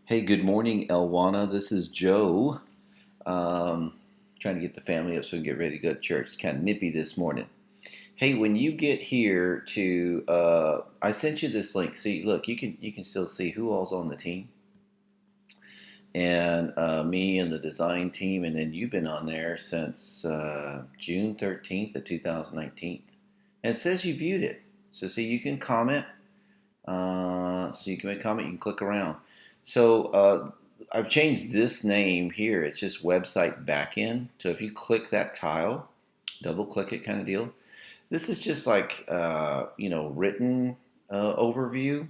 Hey, good morning, Elwana. This is Joe. Trying to get the family up so we can get ready to go to church. It's kind of nippy this morning. Hey, when you get here to, I sent you this link. See, look, you can still see who all's on the team, and me and the design team, and then you've been on there since June 13th of 2019, and it says you viewed it. So see, you can comment. So you can make a comment. You can click around. So I've changed this name here. It's just website backend. So if you click that tile, double click it, kind of deal. This is just like written overview,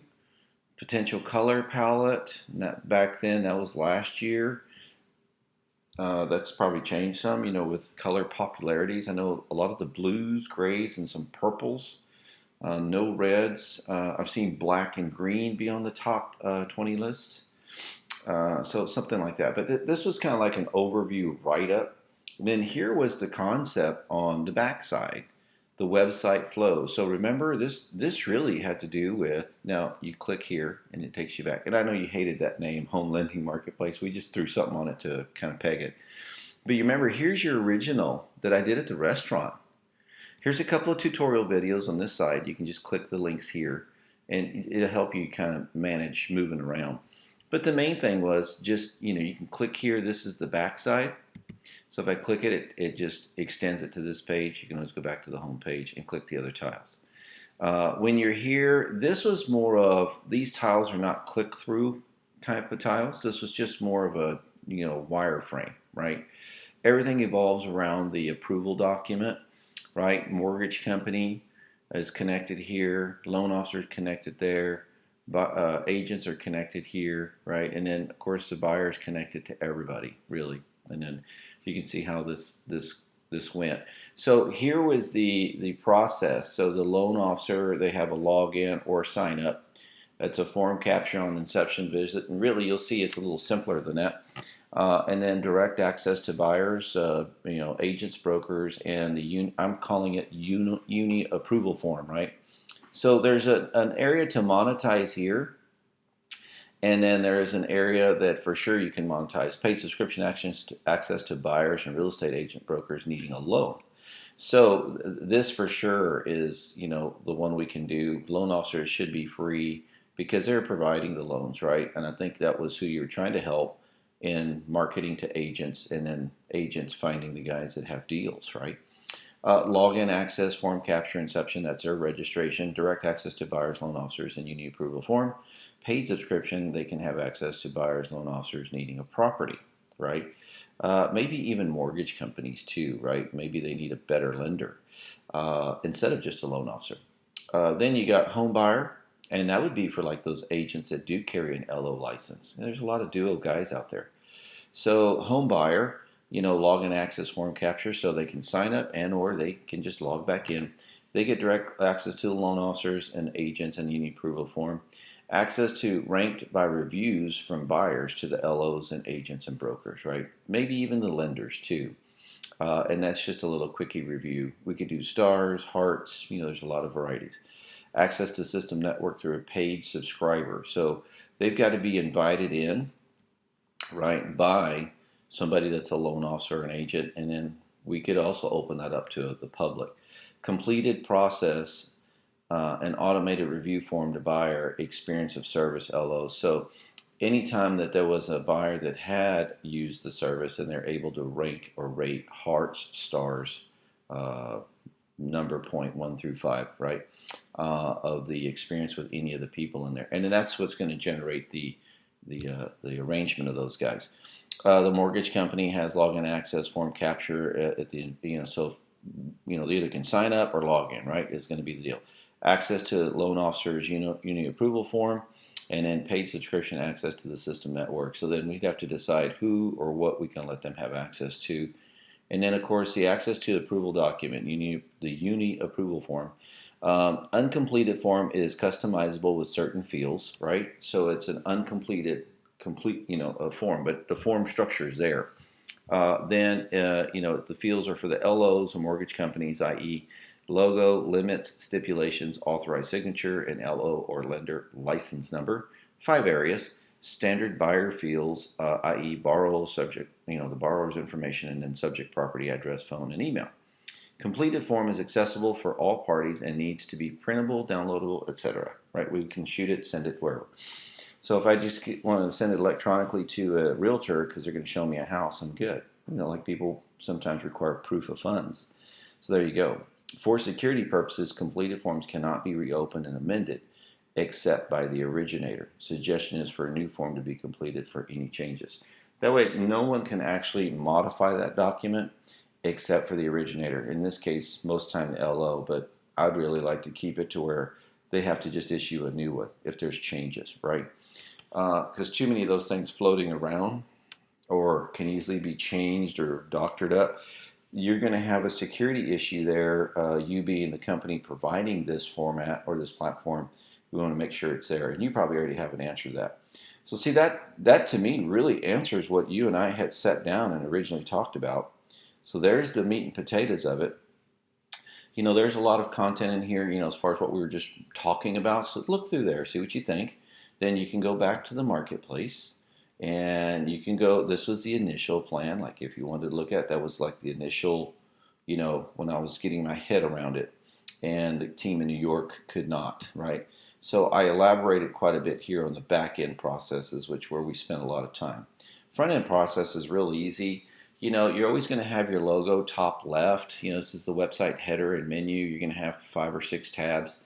potential color palette. Back then, that was last year. That's probably changed some, with color popularities. I know a lot of the blues, grays, and some purples. No reds. I've seen black and green be on the top 20 lists. So something like that. But this was kind of like an overview write-up. And then here was the concept on the backside, the website flow. So remember, this really had to do with, now you click here and it takes you back. And I know you hated that name, Home Lending Marketplace. We just threw something on it to kind of peg it. But you remember, here's your original that I did at the restaurant. Here's a couple of tutorial videos on this side. You can just click the links here and it'll help you kind of manage moving around. But the main thing was just, you can click here. This is the back side. So if I click it, it just extends it to this page. You can always go back to the home page and click the other tiles. When you're here, this was more of, these tiles are not click-through type of tiles. This was just more of a, wireframe, right? Everything evolves around the approval document, right? Mortgage company is connected here. Loan officer is connected there. Agents are connected here, right? And then, of course, the buyer is connected to everybody, really. And then you can see how this went. So here was the process. So the loan officer, they have a login or sign up. That's a form capture on inception visit, and really you'll see it's a little simpler than that. And then direct access to buyers, agents, brokers, and I'm calling it uni approval form, right? So there's an area to monetize here, and then there is an area that for sure you can monetize: paid subscription access to buyers and real estate agent brokers needing a loan. So this for sure is, the one we can do. Loan officers should be free because they're providing the loans, right? And I think that was who you were trying to help in marketing to agents, and then agents finding the guys that have deals, right? Login access, form capture, inception, that's their registration. Direct access to buyers, loan officers, and uni approval form. Paid subscription, they can have access to buyers, loan officers needing a property, right? Maybe even mortgage companies too, right? Maybe they need a better lender instead of just a loan officer. Then you got home buyer, and that would be for like those agents that do carry an LO license. And there's a lot of duo guys out there. So home buyer, login access form capture, so they can sign up and or they can just log back in. They get direct access to the loan officers and agents and uni approval form. Access to ranked by reviews from buyers to the LOs and agents and brokers, right? Maybe even the lenders too. And that's just a little quickie review. We could do stars, hearts, there's a lot of varieties. Access to system network through a paid subscriber. So they've got to be invited in, right, by somebody that's a loan officer, an agent, and then we could also open that up to the public. Completed process, an automated review form to buyer, experience of service, LO. So anytime that there was a buyer that had used the service and they're able to rank or rate hearts, stars, number point 1 through 5, right, of the experience with any of the people in there. And then that's what's going to generate the arrangement of those guys. The mortgage company has login access form capture at the, so, they either can sign up or log in, right? It's going to be the deal. Access to loan officers, uni approval form, and then paid subscription access to the system network. So then we'd have to decide who or what we can let them have access to. And then, of course, the access to the approval document, the uni approval form. Uncompleted form is customizable with certain fields, right? So it's an complete, a form, but the form structure is there. Then, the fields are for the LOs or mortgage companies, i.e. logo, limits, stipulations, authorized signature, and LO or lender license number. 5 areas. standard buyer fields, i.e. borrower subject, the borrower's information, and then subject property address, phone, and email. Completed form is accessible for all parties and needs to be printable, downloadable, etc. Right? We can shoot it, send it wherever. So if I just want to send it electronically to a realtor because they're going to show me a house, I'm good. Like people sometimes require proof of funds. So there you go. For security purposes, completed forms cannot be reopened and amended except by the originator. Suggestion is for a new form to be completed for any changes. That way, no one can actually modify that document except for the originator. In this case, most time the LO, but I'd really like to keep it to where they have to just issue a new one if there's changes, right? Because too many of those things floating around or can easily be changed or doctored up, you're going to have a security issue there. You being the company providing this format or this platform, we want to make sure it's there. And you probably already have an answer to that. So see, that to me really answers what you and I had set down and originally talked about. So there's the meat and potatoes of it. There's a lot of content in here, as far as what we were just talking about. So look through there, see what you think. Then you can go back to the marketplace and you can go, this was the initial plan. Like if you wanted to look at, that was like the initial, when I was getting my head around it, and the team in New York could not, right? So I elaborated quite a bit here on the back end processes, where we spent a lot of time. Front end process is real easy. You're always going to have your logo top left. This is the website header and menu. You're going to have 5 or 6 tabs.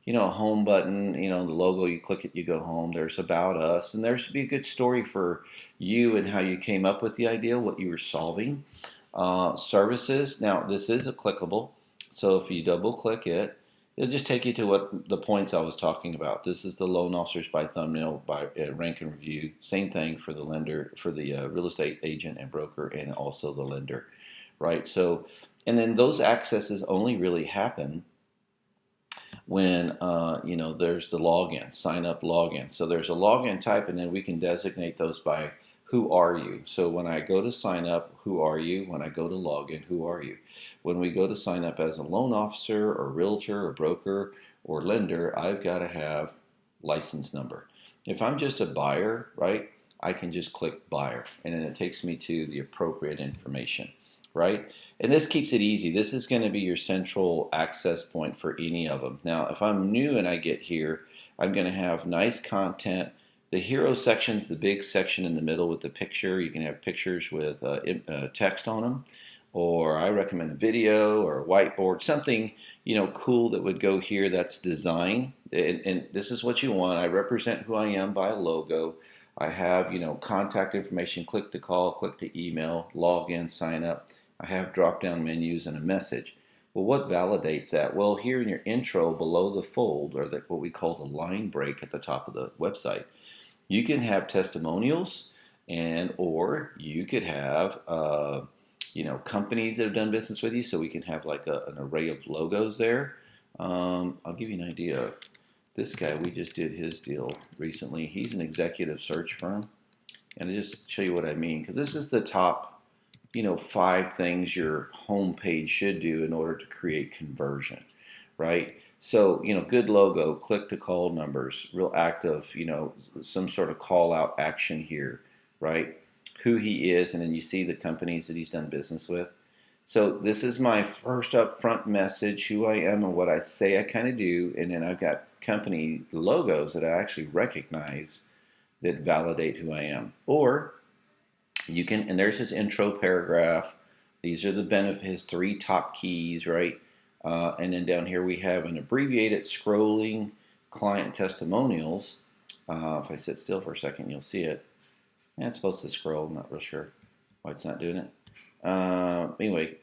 A home button, the logo, you click it, you go home. There's about us, and there should be a good story for you and how you came up with the idea, what you were solving. Services, now this is a clickable, so if you double click it, it'll just take you to what the points I was talking about. This is the loan officers by thumbnail, by rank and review. Same thing for the lender, for the real estate agent and broker, and also the lender, right? So, and then those accesses only really happen when there's the login, sign up login. So there's a login type, and then we can designate those by who are you. So when I go to sign up, who are you? When I go to login, who are you? When we go to sign up as a loan officer or realtor or broker or lender, I've got to have license number. If I'm just a buyer, right, I can just click buyer, and then it takes me to the appropriate information, right? And this keeps it easy. This is going to be your central access point for any of them. Now, if I'm new and I get here, I'm going to have nice content. The hero section is the big section in the middle with the picture. You can have pictures with text on them, or I recommend a video or a whiteboard, something cool that would go here. That's design, and this is what you want. I represent who I am by a logo. I have contact information, click to call, click to email, log in, sign up. I have drop-down menus and a message. Well, what validates that? Well, here in your intro below the fold, or what we call the line break at the top of the website, you can have testimonials, or you could have companies that have done business with you. So we can have like an array of logos there. I'll give you an idea. This guy, we just did his deal recently. He's an executive search firm, and I'll just show you what I mean, because this is the top 5 things your homepage should do in order to create conversion, right? So, good logo, click to call numbers, real active, some sort of call out action here, right? Who he is, and then you see the companies that he's done business with. So this is my first upfront message, who I am and what I say I kind of do, and then I've got company logos that I actually recognize that validate who I am. Or you can, and there's his intro paragraph. These are the his 3 top keys, right? And then down here we have an abbreviated scrolling client testimonials. If I sit still for a second, you'll see it. And it's supposed to scroll. I'm not real sure why it's not doing it. Anyway,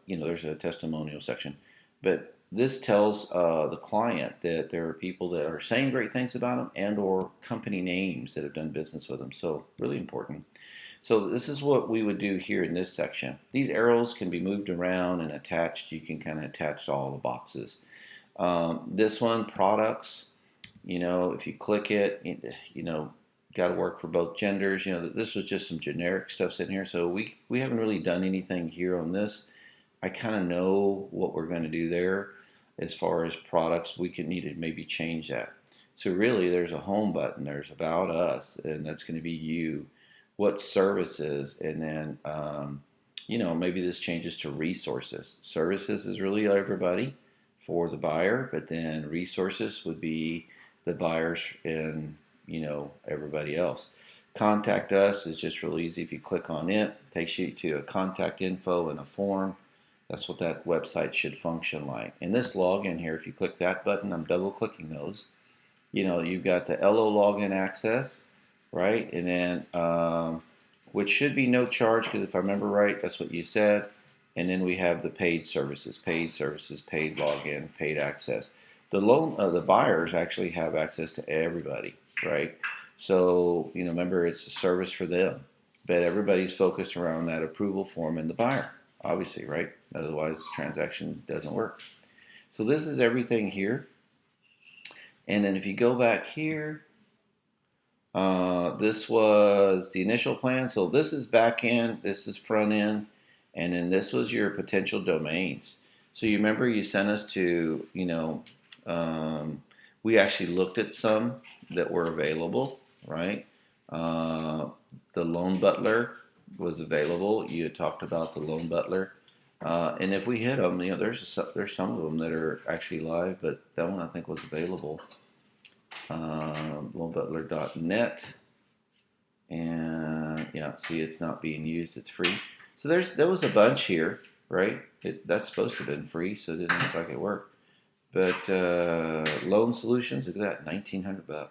there's a testimonial section. But this tells the client that there are people that are saying great things about them, and or company names that have done business with them. So really important. So this is what we would do here in this section. These arrows can be moved around and attached. You can kind of attach all the boxes. This one, products, if you click it, got to work for both genders. This was just some generic stuff in here. So we haven't really done anything here on this. I kind of know what we're going to do there as far as products. We could need to maybe change that. So really, there's a home button. There's about us, and that's going to be you. What services, and then maybe this changes to resources. Services is really everybody for the buyer, but then resources would be the buyers and everybody else. Contact us is just real easy. If you click on it, it takes you to a contact info and a form. That's what that website should function like. In this login here, if you click that button, I'm double clicking those. You've got the LO login access, right? And then, which should be no charge, because if I remember right, that's what you said. And then we have the paid services, paid login, paid access. The buyers actually have access to everybody, right? So, remember, it's a service for them. But everybody's focused around that approval form and the buyer, obviously, right? Otherwise, the transaction doesn't work. So this is everything here. And then if you go back here, this was the initial plan. So this is back end, this is front end, and then this was your potential domains. So you remember you sent us to, we actually looked at some that were available, right? The Loan Butler was available. You had talked about the Loan Butler. And if we hit them, there's some of them that are actually live, but that one I think was available. Loanbutler.net, and yeah, see, it's not being used. It's free. So there was a bunch here, right? That's supposed to have been free, so it didn't look like it worked. But Loan Solutions, look at that, $1,900.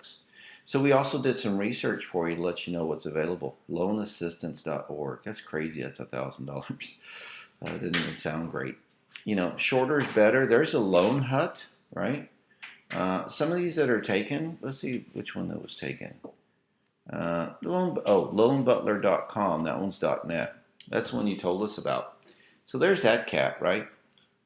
So we also did some research for you to let you know what's available. Loanassistance.org. That's crazy. That's $1,000. Didn't even sound great. Shorter is better. There's a Loan Hut, right? Some of these that are taken, let's see which one that was taken. Loanbutler.com, that one's .net. That's the one you told us about. So there's that cat, right?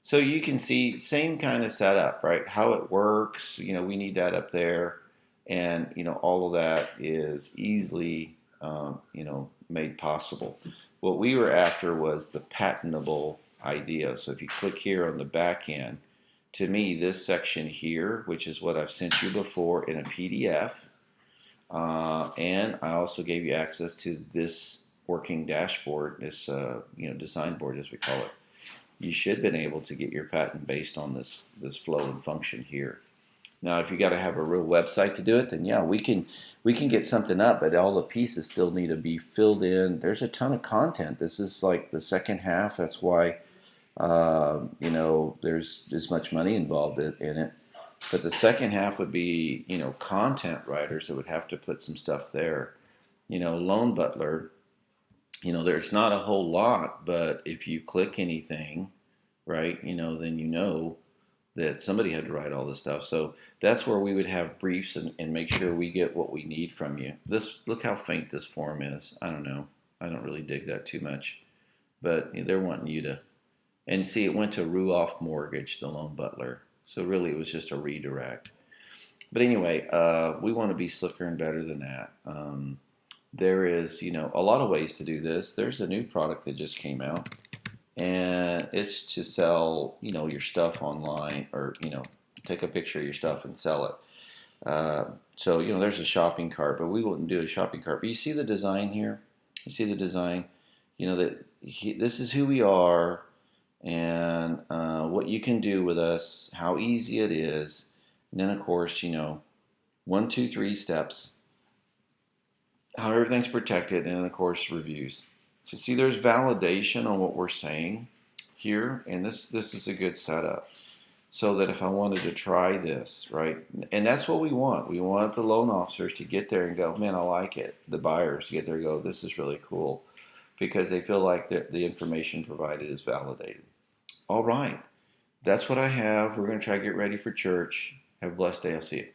So you can see same kind of setup, right? How it works, we need that up there. And, all of that is easily, made possible. What we were after was the patentable idea. So if you click here on the back end, to me, this section here, which is what I've sent you before in a PDF, and I also gave you access to this working dashboard, this design board as we call it. You should have been able to get your patent based on this flow and function here. Now, if you got to have a real website to do it, then yeah, we can get something up, but all the pieces still need to be filled in. There's a ton of content. This is like the second half. That's why there's as much money involved in it. But the second half would be, content writers that would have to put some stuff there. Loan Butler, there's not a whole lot, but if you click anything, right, then that somebody had to write all this stuff. So that's where we would have briefs and make sure we get what we need from you. Look how faint this form is. I don't know. I don't really dig that too much. But they're wanting you to. And see, it went to Ruoff Mortgage, the Loan Butler. So really, it was just a redirect. But anyway, we want to be slicker and better than that. There is, a lot of ways to do this. There's a new product that just came out, and it's to sell, your stuff online, or take a picture of your stuff and sell it. So there's a shopping cart, but we wouldn't do a shopping cart. But you see the design here. You see the design. This is who we are. And what you can do with us, how easy it is, and then of course, 1, 2, 3 steps, how everything's protected, and then of course reviews. So see, there's validation on what we're saying here, and this is a good setup. So that if I wanted to try this, right, and that's what we want. We want the loan officers to get there and go, man, I like it. The buyers to get there and go, this is really cool, because they feel like the information provided is validated. All right. That's what I have. We're going to try to get ready for church. Have a blessed day. I'll see you.